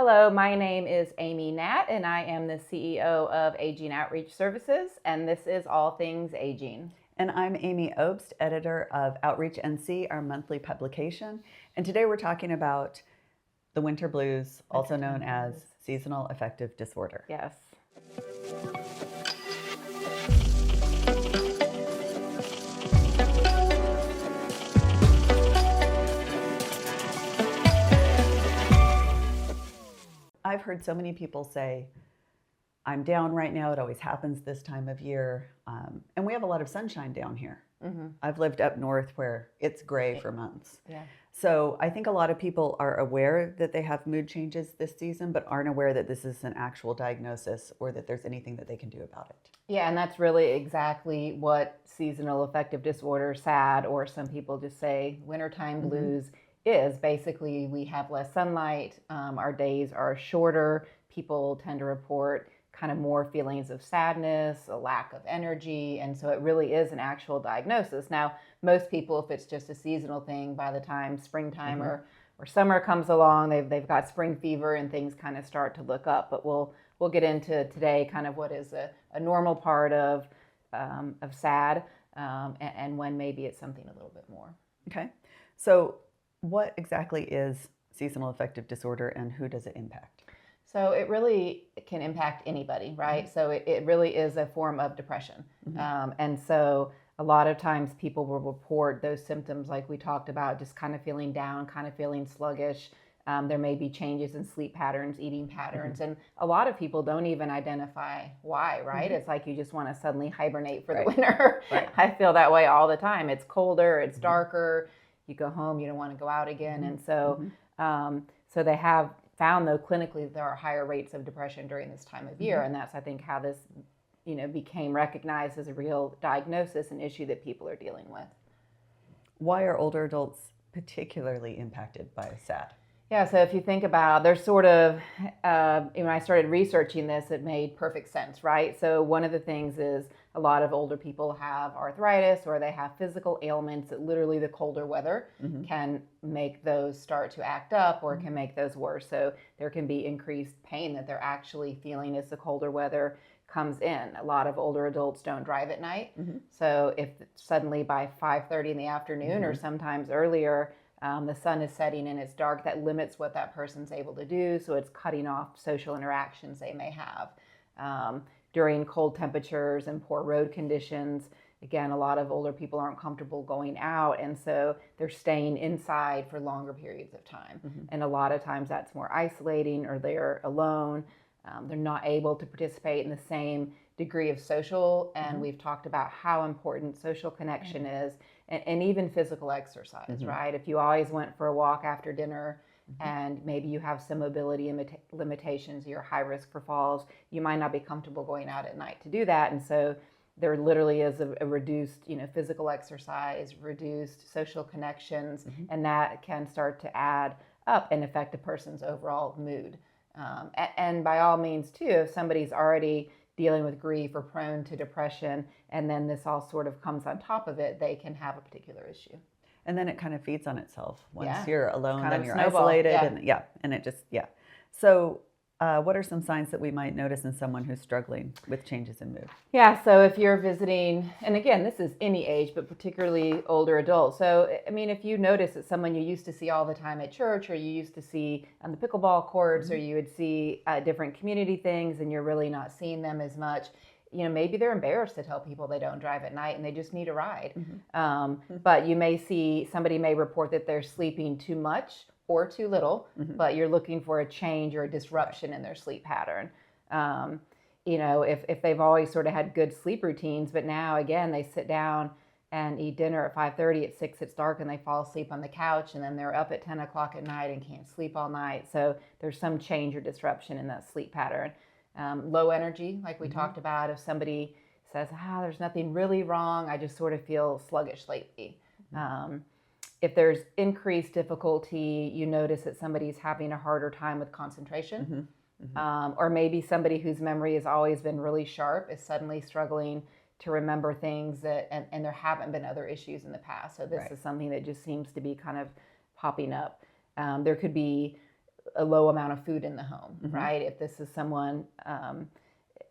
Hello, my name is Amy Nat, and I am the CEO of Aging Outreach Services, and this is All Things Aging. And I'm Amy Obst, editor of Outreach NC, our monthly publication. And today we're talking about the winter blues, also known as seasonal affective disorder. Yes. I've heard so many people say, I'm down right now. It always happens this time of year. And we have a lot of sunshine down here. Mm-hmm. I've lived up north where it's gray for months. Yeah. So I think a lot of people are aware that they have mood changes this season, but aren't aware that this is an actual diagnosis or that there's anything that they can do about it. Yeah, and that's really exactly what seasonal affective disorder, S.A.D, or some people just say wintertime blues is. Basically, we have less sunlight, our days are shorter, people tend to report kind of more feelings of sadness, a lack of energy, and so it really is an actual diagnosis. Now, most people, if it's just a seasonal thing, by the time springtime or summer comes along, they've got spring fever and things kind of start to look up. But we'll get into today kind of what is a normal part of S.A.D and when maybe it's something a little bit more. Okay, so what exactly is seasonal affective disorder and who does it impact? So it really can impact anybody, right? So it really is a form of depression. And so a lot of times people will report those symptoms like we talked about, just kind of feeling down, kind of feeling sluggish. There may be changes in sleep patterns, eating patterns, and a lot of people don't even identify why, right? It's like you just want to suddenly hibernate for the winter. I feel that way all the time. It's colder, it's darker, you go home, you don't want to go out again. And so, so they have found, though, clinically there are higher rates of depression during this time of year, and that's, I think, how this, became recognized as a real diagnosis, an issue that people are dealing with. Why are older adults particularly impacted by S.A.D? Yeah, so if you think about, there's sort of, when I started researching this, it made perfect sense, right? So one of the things is a lot of older people have arthritis or they have physical ailments that literally the colder weather can make those start to act up or can make those worse. So there can be increased pain that they're actually feeling as the colder weather comes in. A lot of older adults don't drive at night. So if suddenly by 5:30 in the afternoon or sometimes earlier, the sun is setting and it's dark, that limits what that person's able to do. So it's cutting off social interactions they may have. During cold temperatures and poor road conditions, again, a lot of older people aren't comfortable going out, and so they're staying inside for longer periods of time. And a lot of times that's more isolating, or they're alone. They're not able to participate in the same degree of social, and we've talked about how important social connection is, and even physical exercise, right? If you always went for a walk after dinner, and maybe you have some mobility limitations, you're high risk for falls, you might not be comfortable going out at night to do that. And so there literally is a reduced, physical exercise, reduced social connections, and that can start to add up and affect a person's overall mood. And by all means, too, if somebody's already dealing with grief or prone to depression, and then this all sort of comes on top of it, they can have a particular issue. And then it kind of feeds on itself. Once you're alone, then you're snowball. isolated. And it just, So what are some signs that we might notice in someone who's struggling with changes in mood? Yeah, so if you're visiting, and again, this is any age, but particularly older adults. So, I mean, if you notice that someone you used to see all the time at church, or you used to see on the pickleball courts, or you would see different community things, and you're really not seeing them as much, maybe they're embarrassed to tell people they don't drive at night and they just need a ride. But you may see, somebody may report that they're sleeping too much or too little, but you're looking for a change or a disruption in their sleep pattern. If they've always sort of had good sleep routines, but now again, they sit down and eat dinner at 5:30, at 6 it's dark, and they fall asleep on the couch, and then they're up at 10 o'clock at night and can't sleep all night. So there's some change or disruption in that sleep pattern. Low energy, like we talked about, if somebody says, there's nothing really wrong, I just sort of feel sluggish lately. If there's increased difficulty, you notice that somebody's having a harder time with concentration, or maybe somebody whose memory has always been really sharp is suddenly struggling to remember things that, and there haven't been other issues in the past. So this is something that just seems to be kind of popping up. There could be a low amount of food in the home, right? If this is someone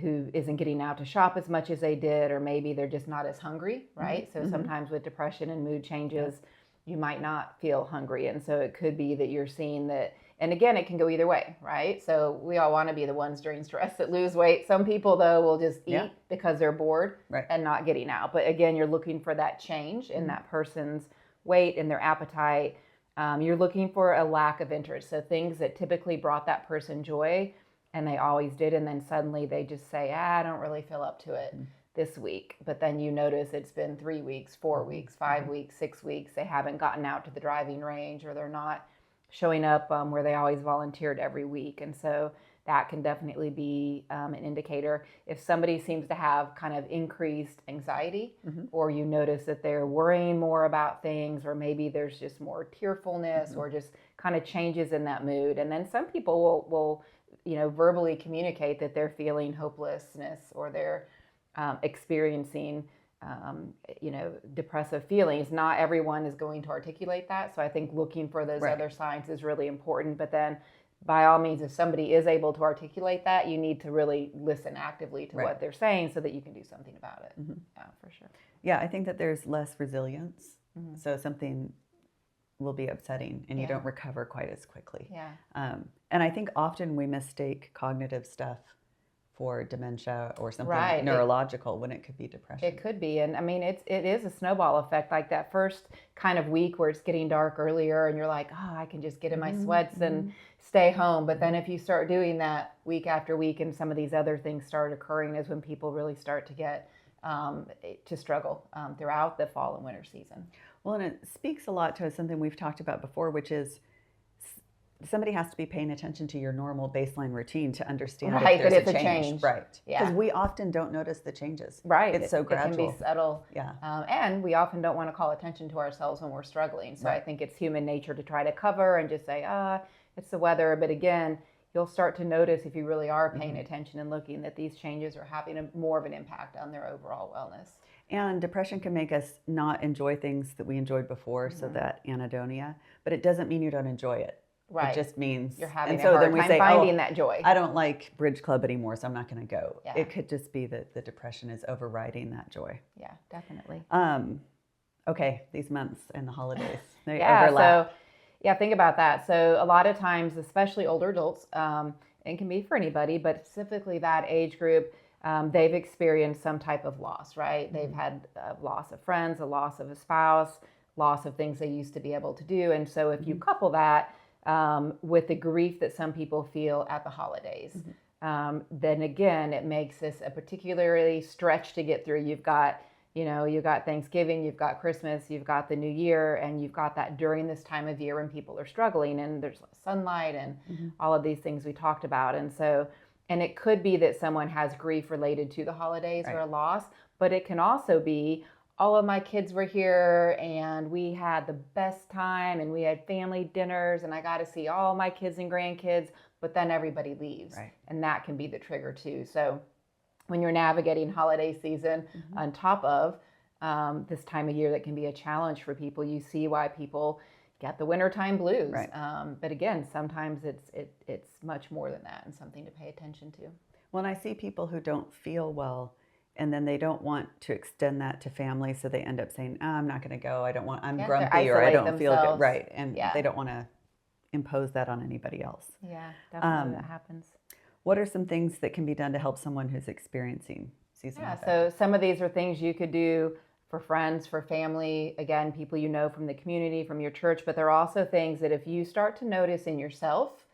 who isn't getting out to shop as much as they did, or maybe they're just not as hungry, right? So sometimes with depression and mood changes, you might not feel hungry. And so it could be that you're seeing that, and again, it can go either way, right? So we all want to be the ones during stress that lose weight. Some people, though, will just eat because they're bored and not getting out. But again, you're looking for that change in that person's weight and their appetite. You're looking for a lack of interest. So things that typically brought that person joy, and they always did, and then suddenly they just say, I don't really feel up to it this week. But then you notice it's been 3 weeks, 4 weeks, 5 weeks, 6 weeks. They haven't gotten out to the driving range, or they're not showing up where they always volunteered every week. And so that can definitely be an indicator. If somebody seems to have kind of increased anxiety, or you notice that they're worrying more about things, or maybe there's just more tearfulness, or just kind of changes in that mood. And then some people will verbally communicate that they're feeling hopelessness, or they're experiencing depressive feelings. Not everyone is going to articulate that. So I think looking for those other signs is really important. But then by all means, if somebody is able to articulate that, you need to really listen actively to what they're saying so that you can do something about it. Yeah, for sure. Yeah, I think that there's less resilience. So something will be upsetting and you don't recover quite as quickly. Yeah. And I think often we mistake cognitive stuff for dementia or something neurological when it could be depression. It could be. And I mean, it is a snowball effect. Like that first kind of week where it's getting dark earlier and you're like, oh, I can just get in my sweats and stay home. But then if you start doing that week after week and some of these other things start occurring, is when people really start to get to struggle throughout the fall and winter season. Well, and it speaks a lot to something we've talked about before, which is somebody has to be paying attention to your normal baseline routine to understand if there's a change. Right. Because we often don't notice the changes. Right. It's so gradual. It can be subtle. Yeah. And we often don't want to call attention to ourselves when we're struggling. So I think it's human nature to try to cover and just say, it's the weather. But again, you'll start to notice, if you really are paying attention and looking, that these changes are having more of an impact on their overall wellness. And depression can make us not enjoy things that we enjoyed before, so that anhedonia, but it doesn't mean you don't enjoy it. Right. It just means you're having a hard time finding that joy. I don't like bridge club anymore, so I'm not going to go. Yeah. It could just be that the depression is overriding that joy. Yeah, definitely. Okay, these months and the holidays, they overlap. So think about that. So a lot of times, especially older adults, it can be for anybody, but specifically that age group, they've experienced some type of loss, right? They've had a loss of friends, a loss of a spouse, loss of things they used to be able to do. And so if you couple that with the grief that some people feel at the holidays, then again, it makes this a particularly stretch to get through. You've got Thanksgiving, you've got Christmas, you've got the New Year, and you've got that during this time of year when people are struggling and there's sunlight and all of these things we talked about. And so, and it could be that someone has grief related to the holidays or a loss, but it can also be, all of my kids were here and we had the best time and we had family dinners and I got to see all my kids and grandkids, but then everybody leaves. Right. And that can be the trigger too. So when you're navigating holiday season on top of this time of year that can be a challenge for people, you see why people get the wintertime blues. Right. But again, sometimes it's much more than that and something to pay attention to. When I see people who don't feel well, and then they don't want to extend that to family, so they end up saying, I'm not going to go, I'm grumpy, or I don't feel good. Right. And they don't want to impose that on anybody else. Yeah, definitely that happens. What are some things that can be done to help someone who's experiencing seasonal affective? So some of these are things you could do for friends, for family, again, people you know from the community, from your church, but there are also things that if you start to notice in yourself,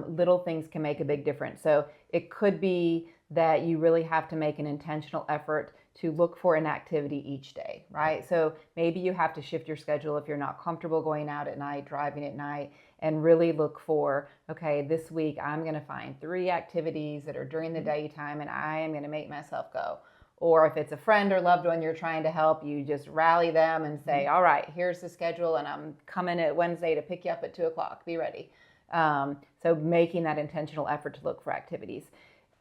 little things can make a big difference. So it could be that you really have to make an intentional effort to look for an activity each day, right? So maybe you have to shift your schedule if you're not comfortable going out at night, driving at night, and really look for, okay, this week I'm going to find 3 activities that are during the daytime and I am going to make myself go. Or if it's a friend or loved one you're trying to help, you just rally them and say, all right, here's the schedule and I'm coming at Wednesday to pick you up at 2:00. Be ready. So making that intentional effort to look for activities.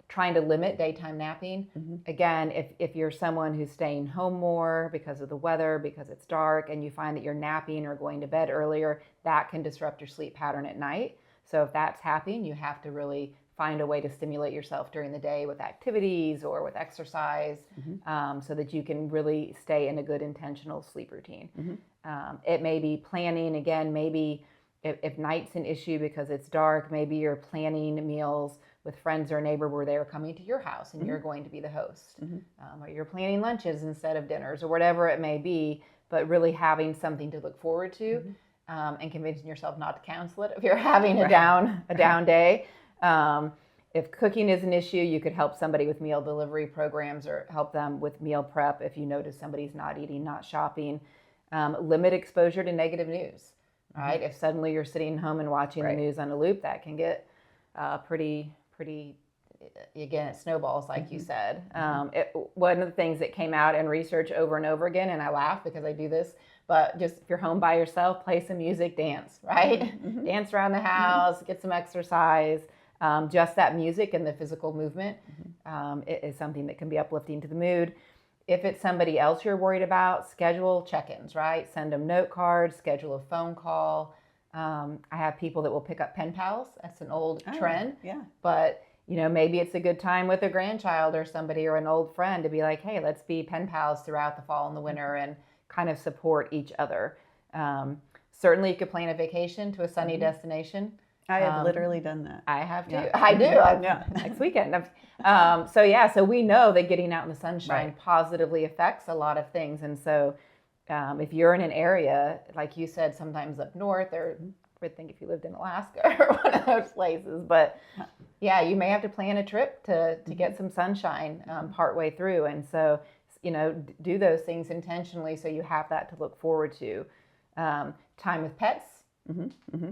Trying to limit daytime napping. Again, if you're someone who's staying home more because of the weather, because it's dark, and you find that you're napping or going to bed earlier, that can disrupt your sleep pattern at night. So if that's happening, you have to really find a way to stimulate yourself during the day with activities or with exercise, so that you can really stay in a good intentional sleep routine. It may be planning, again, maybe if night's an issue because it's dark, maybe you're planning meals with friends or a neighbor where they're coming to your house and you're going to be the host. Or you're planning lunches instead of dinners or whatever it may be, but really having something to look forward to, and convincing yourself not to cancel it if you're having a down day. If cooking is an issue, you could help somebody with meal delivery programs or help them with meal prep if you notice somebody's not eating, not shopping. Limit exposure to negative news, right? If suddenly you're sitting home and watching the news on a loop, that can get pretty, again, it snowballs, like you said. One of the things that came out in research over and over again, and I laugh because I do this, but just if you're home by yourself, play some music, dance, right? Dance around the house, get some exercise. Just that music and the physical movement is something that can be uplifting to the mood. If it's somebody else you're worried about, schedule check-ins, right? Send them note cards, schedule a phone call. I have people that will pick up pen pals. That's an old trend. Yeah. But maybe it's a good time with a grandchild or somebody or an old friend to be like, hey, let's be pen pals throughout the fall and the winter and kind of support each other. Certainly you could plan a vacation to a sunny destination. I have literally done that. I have too. Yeah. I do. Next weekend. So we know that getting out in the sunshine positively affects a lot of things. And so if you're in an area, like you said, sometimes up north, or I would think if you lived in Alaska or one of those places, but yeah, you may have to plan a trip to get some sunshine partway through. And so, do those things intentionally so you have that to look forward to. Time with pets.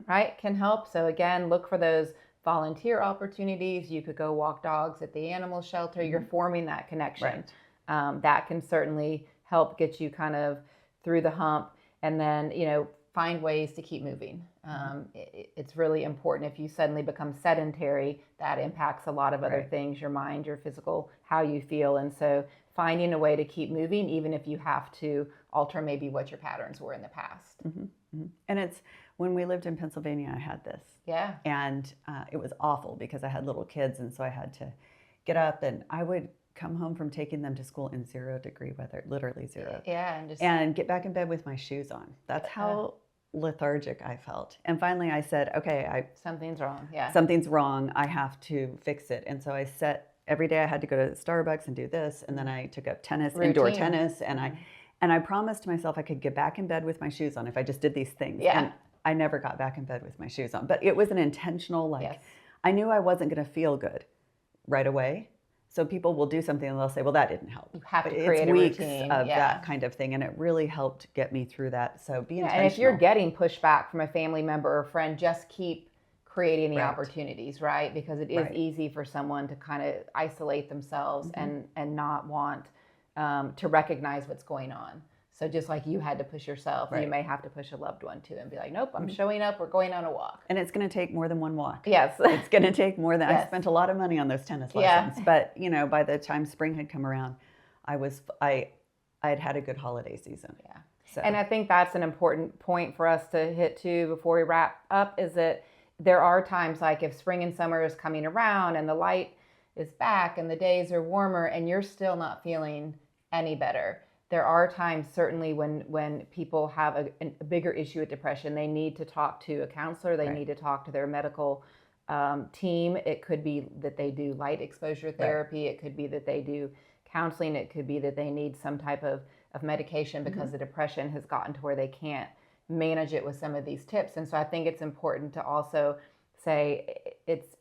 Right, can help. So again, look for those volunteer opportunities. You could go walk dogs at the animal shelter. You're forming that connection. That can certainly help get you kind of through the hump, and then find ways to keep moving. It's really important. If you suddenly become sedentary, that impacts a lot of other things, your mind, your physical, how you feel. And so finding a way to keep moving, even if you have to alter maybe what your patterns were in the past. And it's when we lived in Pennsylvania, I had this. Yeah. And it was awful because I had little kids, and so I had to get up, and I would come home from taking them to school in 0-degree weather, literally 0. Yeah, and get back in bed with my shoes on. That's how lethargic I felt. And finally I said, okay, something's wrong. Yeah. Something's wrong. I have to fix it. And so I set every day I had to go to Starbucks and do this, and then I took up tennis, indoor tennis, and I promised myself I could get back in bed with my shoes on if I just did these things. Yeah. And I never got back in bed with my shoes on. But it was an intentional, I knew I wasn't going to feel good right away. So people will do something and they'll say, well, that didn't help. You have to create a routine of that kind of thing. And it really helped get me through that. So be intentional. And if you're getting pushback from a family member or friend, just keep creating the opportunities, right? Because it is easy for someone to kind of isolate themselves and not want to recognize what's going on. So just like you had to push yourself, you may have to push a loved one too and be like, nope, I'm showing up. We're going on a walk. And it's going to take more than one walk. Yes. It's going to take more than, I spent a lot of money on those tennis lessons. But, by the time spring had come around, I had had a good holiday season. Yeah. So. And I think that's an important point for us to hit too before we wrap up, is that there are times like if spring and summer is coming around and the light is back and the days are warmer and you're still not feeling any better. There are times certainly when people have a bigger issue with depression, they need to talk to a counselor, they need to talk to their medical team. It could be that they do light exposure therapy, it could be that they do counseling, it could be that they need some type of medication because the depression has gotten to where they can't manage it with some of these tips. And so I think it's important to also say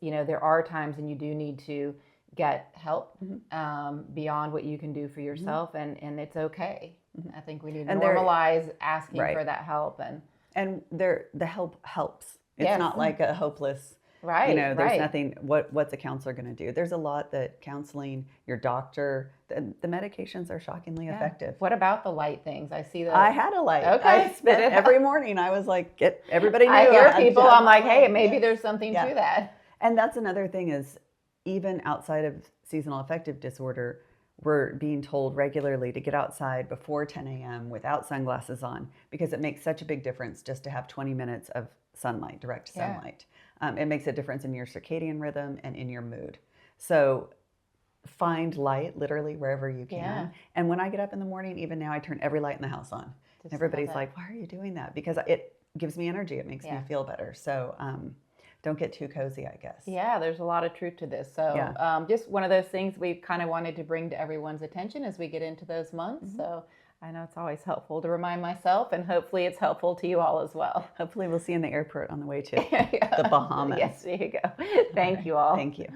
there are times when you do need to get help beyond what you can do for yourself, and it's okay. I think we need to normalize asking for that help, and the help helps. It's not like a hopeless. There's nothing. What's a counselor going to do? There's a lot that counseling, your doctor, the medications are shockingly effective. What about the light things? I see that. I had a light. Okay. I spent every morning. I was like, everybody knew. I hear people. I'm like, hey, maybe there's something to that. And that's another thing is, even outside of seasonal affective disorder, we're being told regularly to get outside before 10 a.m. without sunglasses on, because it makes such a big difference just to have 20 minutes of sunlight, direct sunlight. It makes a difference in your circadian rhythm and in your mood. So find light literally wherever you can. Yeah. And when I get up in the morning, even now, I turn every light in the house on. Just Everybody's love it. like, why are you doing that? Because it gives me energy. It makes me Yeah. feel better. So don't get too cozy, I guess. Yeah, there's a lot of truth to this. So Yeah. just one of those things we kind of wanted to bring to everyone's attention as we get into those months. Mm-hmm. So I know it's always helpful to remind myself, and hopefully it's helpful to you all as well. Hopefully we'll see you in the airport on the way to Yeah. the Bahamas. Yes, there you go. Thank you all. Thank you.